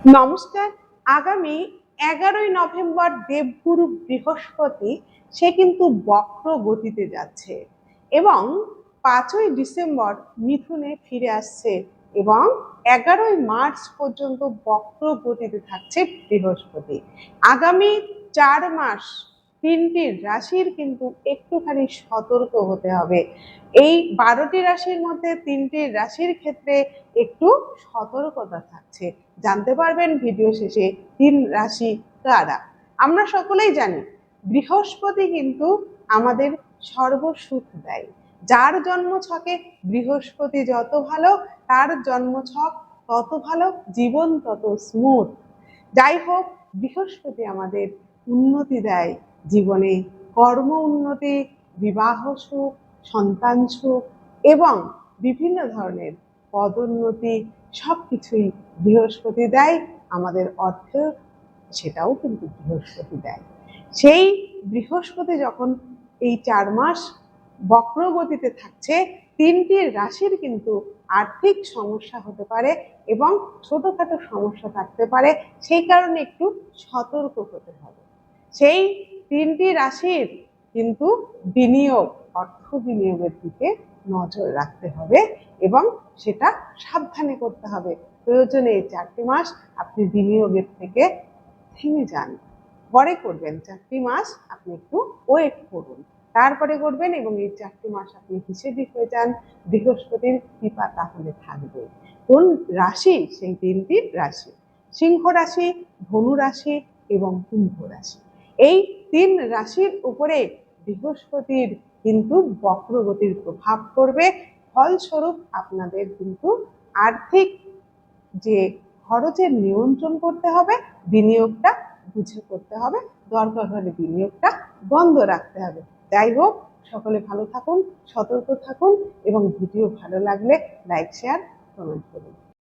নমস্কার। আগামী 11ই নভেম্বর দেবগুরু বৃহস্পতি সে কিন্তু বক্র গতিতে যাচ্ছে এবং 5ই ডিসেম্বর মিথুনে ফিরে আসছে এবং 11ই মার্চ পর্যন্ত বক্র গতিতে থাকছে বৃহস্পতি। আগামী 4 মাস 3টি রাশির কিন্তু একটুখানি সতর্ক হতে হবে। এই 12টি রাশির মধ্যে 3টি রাশির ক্ষেত্রে একটু সতর্কতা থাকছে। জানতে পারবেন ভিডিও শেষে 3 রাশি কারা। আমরা সকলেই জানি বৃহস্পতি কিন্তু আমাদের সর্বসুখ দেয়। যার জন্ম ছকে বৃহস্পতি যত ভালো, তার জন্ম ছক তত ভালো, জীবন তত স্মুথ। যাই হোক, বৃহস্পতি আমাদের উন্নতি দেয় জীবনে, কর্ম উন্নতি, বিবাহ সুখ, সন্তান সুখ এবং বিভিন্ন ধরনের পদোন্নতি সবকিছুই বৃহস্পতি দেয়। আমাদের অর্থ সেটাও কিন্তু বৃহস্পতি দেয়। সেই বৃহস্পতি যখন এই 4 মাস বক্রগতিতে থাকছে, 3টি রাশির কিন্তু আর্থিক সমস্যা হতে পারে এবং ছোটখাটো সমস্যা থাকতে পারে। সেই কারণে একটু সতর্ক হতে হবে। সেই 3টি রাশির কিন্তু বিনিয়োগ, অর্থ বিনিয়োগের দিকে নজর রাখতে হবে এবং সেটা সাবধানে করতে হবে। প্রয়োজনে এই 4টি মাস আপনি বিনিয়োগের থেকে থেমে যান, পরে করবেন। 4টি মাস আপনি একটু ওয়েট করুন, তারপরে করবেন এবং এই 4টি মাস আপনি হিসেবে হয়ে যান। বৃহস্পতির কৃপা তাহলে থাকবে। কোন রাশি? সেই 3টি রাশি, সিংহ রাশি, ধনু রাশি এবং কুম্ভ রাশি। এই 3 রাশির উপরে বৃহস্পতির কিন্তু বক্রগতির প্রভাব পড়বে। ফলস্বরূপ আপনাদের কিন্তু আর্থিক যে খরচের নিয়ন্ত্রণ করতে হবে, বিনিয়োগটা বুঝে করতে হবে, দরকার হলে বিনিয়োগটা বন্ধ রাখতে হবে। যাই হোক, সকলে ভালো থাকুন, সতর্ক থাকুন এবং ভিডিও ভালো লাগলে লাইক, শেয়ার, কমেন্ট করুন।